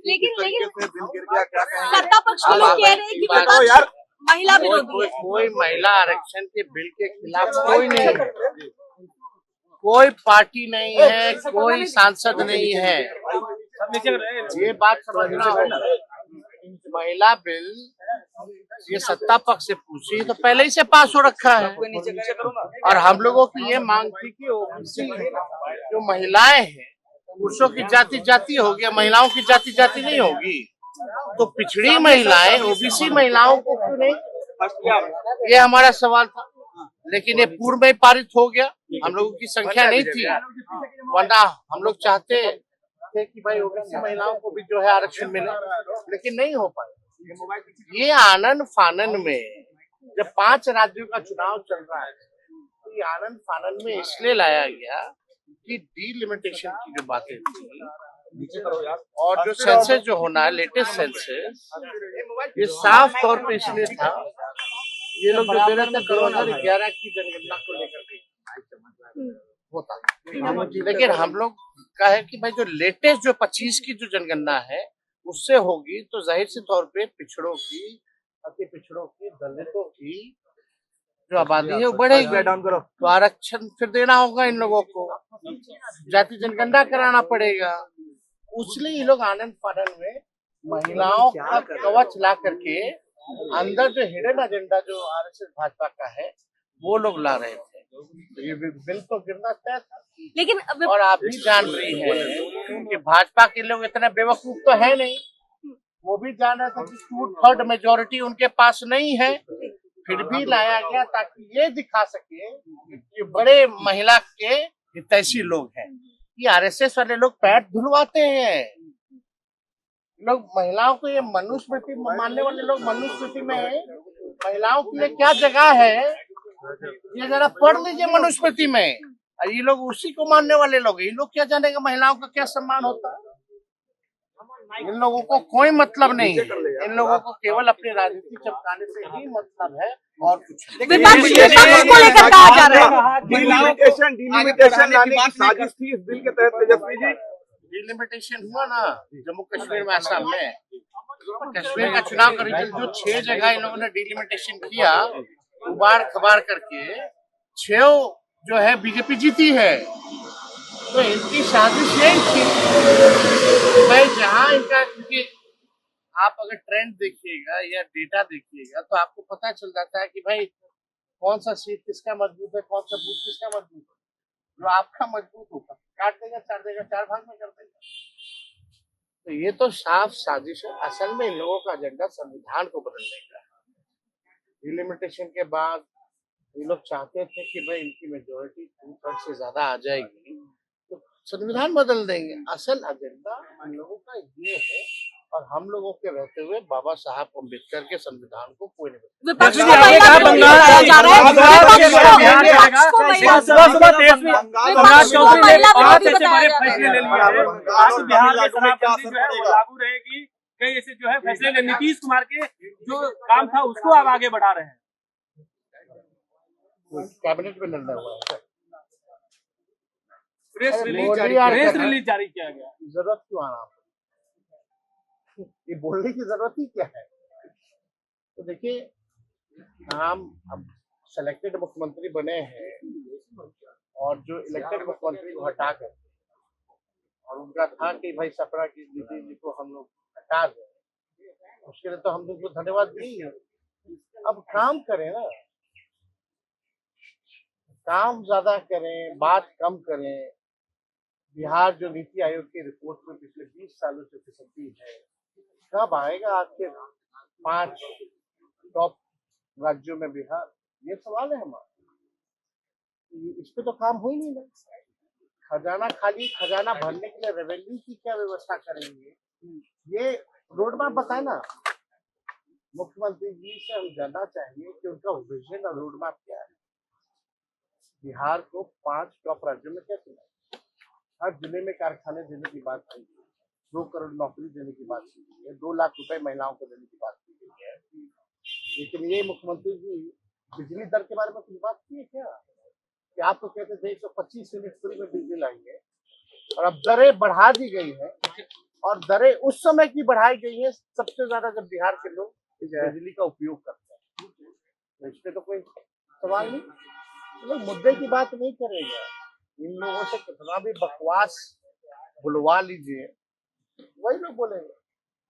लेकिन दिल गिर गया, क्या कहेंगे? सत्ता पक्ष के लोग कह रहे हैं कि बताओ यार, महिला विरोधी है। कोई महिला आरक्षण के बिल के खिलाफ कोई नहीं है, कोई पार्टी नहीं है, कोई सांसद नहीं है। ये बात समझना होगा। महिला बिल ये सत्ता पक्ष से पूछी तो पहले ही से पास हो रखा है, और हम लोगों की ये मांग थी कि ओबीसी जो महिलाएं हैं, पुरुषों की जाति जाति होगी, महिलाओं की जाति जाति नहीं होगी, तो पिछड़ी महिलाएं ओबीसी महिलाओं को क्यों नहीं, ये हमारा सवाल था। लेकिन ये पूर्व में पारित हो गया, हम लोगों की संख्या नहीं थी, वरना हम लोग चाहते थे कि भाई ओबीसी महिलाओं को भी जो है आरक्षण मिले, लेकिन नहीं हो पाया। ये आनन फानन में जब 5 राज्यों का चुनाव चल रहा है, तो ये आनन फानन में इसलिए लाया गया कि डीलिमिटेशन की जो बातें थी और जो सेंसस जो होना है, लेटेस्ट सेंसस, ये साफ तौर पे इसलिए था, ये लोग जो दे रहे थे 2011 की जनगणना को लेकर के होता, लेकिन हम लोग का है कि भाई जो लेटेस्ट जो 25 की जो जनगणना है उससे होगी, तो जाहिर से तौर पे पिछड़ों की, अति पिछड़ों की, दलितों की जो आबादी है वो बढ़ेगी, तो आरक्षण फिर देना होगा इन लोगों को, जाति जनगणना कराना पड़ेगा। उसलिए ये लोग आनंद फानन में महिलाओं का कवच ला करके अंदर जो हिडन एजेंडा जो आरएसएस भाजपा का है वो लोग ला रहे थे। तो ये बिल तो गिरना तय था, लेकिन और आप भी जान रही हैं कि भाजपा के लोग इतना बेवकूफ तो है नहीं, वो भी जान रहे थे कि 2/3 मेजोरिटी उनके पास नहीं है, फिर भी लाया गया ताकि ये दिखा सके कि बड़े महिला के हितैषी लोग हैं। ये आरएसएस वाले लोग पैर धुलवाते हैं, लोग महिलाओं को, ये मनुस्मृति मानने वाले लोग मनुस्मृति में महिलाओं के लिए क्या जगह है, ये जरा पढ़ लीजिए मनुस्मृति में। ये लोग उसी को मानने वाले लोग, ये लोग क्या जानेगा महिलाओं का क्या सम्मान होता है। इन लोगों को कोई मतलब नहीं है, इन लोगों को केवल अपनी राजनीति चमकाने से ही मतलब है, और कुछ डिलिमिटेशन लाने की साजिश थी इस बिल के तहत। तेजस्वी जी, डिलिमिटेशन हुआ ना जम्मू कश्मीर में, असम में, कश्मीर का चुनाव का रिजल्ट जो 6 जगह इन लोगों ने डिलिमिटेशन किया, उबार खबार करके 6 जो है बीजेपी जीती है। तो इनकी साजिश यही थी भाई, जहाँ इनका, क्योंकि आप अगर ट्रेंड देखिएगा या डेटा देखिएगा तो आपको पता चल जाता है कि भाई कौन सा सीट किसका मजबूत है, कौन सा बूथ किसका मजबूत है। जो आपका मजबूत होगा काट देगा, 4 भाग में कर देगा। तो ये तो साफ साजिश है। असल में इन लोगों का एजेंडा संविधान को बदलने का है। डिलिमिटेशन के बाद ये लोग चाहते थे कि भाई इनकी मेजोरिटी 2/3 से ज्यादा आ जाएगी तो संविधान बदल देंगे। असल एजेंडा हम लोगों का ये है, और हम लोगों के रहते हुए बाबा साहब अम्बेडकर के संविधान को कोई नहीं कई ऐसे जो है फैसले नीतीश कुमार के जो काम था उसको आप आगे बढ़ा रहे हैं। कैबिनेट में निर्णय हुआ है, प्रेस रिलीज जारी किया गया। जरूरत क्यों आना, ये बोलने की जरूरत ही क्या है। तो देखिए, हम अब सेलेक्टेड मुख्यमंत्री बने हैं, और जो इलेक्टेड मुख्यमंत्री को हटा कर, और उनका था कि भाई सपना की नीति जी को हम लोग हटा दें, उसके लिए तो हम लोग को धन्यवाद देंगे। अब काम करें ना, काम ज्यादा करें, बात कम करें। बिहार जो नीति आयोग की रिपोर्ट में पिछले 20 सालों से फिसलती है, कब आएगा आपके 5 टॉप राज्यों में बिहार, ये सवाल है हमारा। इस पे तो काम हो ही नहीं रहा। खजाना खाली, खजाना भरने के लिए रेवेन्यू की क्या व्यवस्था करेंगे, ये रोड मैप बताए ना। मुख्यमंत्री जी से हम जानना चाहिए कि उनका विजन और रोड मैप क्या है। बिहार को 5 टॉप राज्यों में क्या चला, हर जिले में कारखाने देने की बात की गई, 2 करोड़ नौकरी देने की बात की गई है, 2 लाख रुपए महिलाओं को देने की बात की गई है। लेकिन ये मुख्यमंत्री जी बिजली दर के बारे में कुछ बात की है क्या, कि आप तो कहते थे 125 यूनिट फ्री में बिजली लाएंगे, और अब दरें बढ़ा दी गई है, और दरें उस समय की बढ़ाई गई हैं सबसे ज्यादा जब बिहार के लोग बिजली का उपयोग करते हैं, तो इस पे तो कोई सवाल नहीं। तो लोग मुद्दे की बात नहीं करेगा, इन लोगों से कितना भी बकवास बुलवा लीजिए वही लोग बोलेंगे।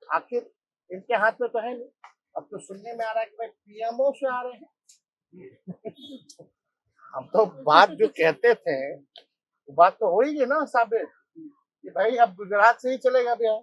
आखिर इनके हाथ में तो है नहीं। अब तो सुनने में आ रहा है कि भाई पीएमओ से आ रहे हैं। हम तो बात जो कहते थे वो बात तो हो ही गई ना साबित कि भाई अब गुजरात से ही चलेगा बिहार।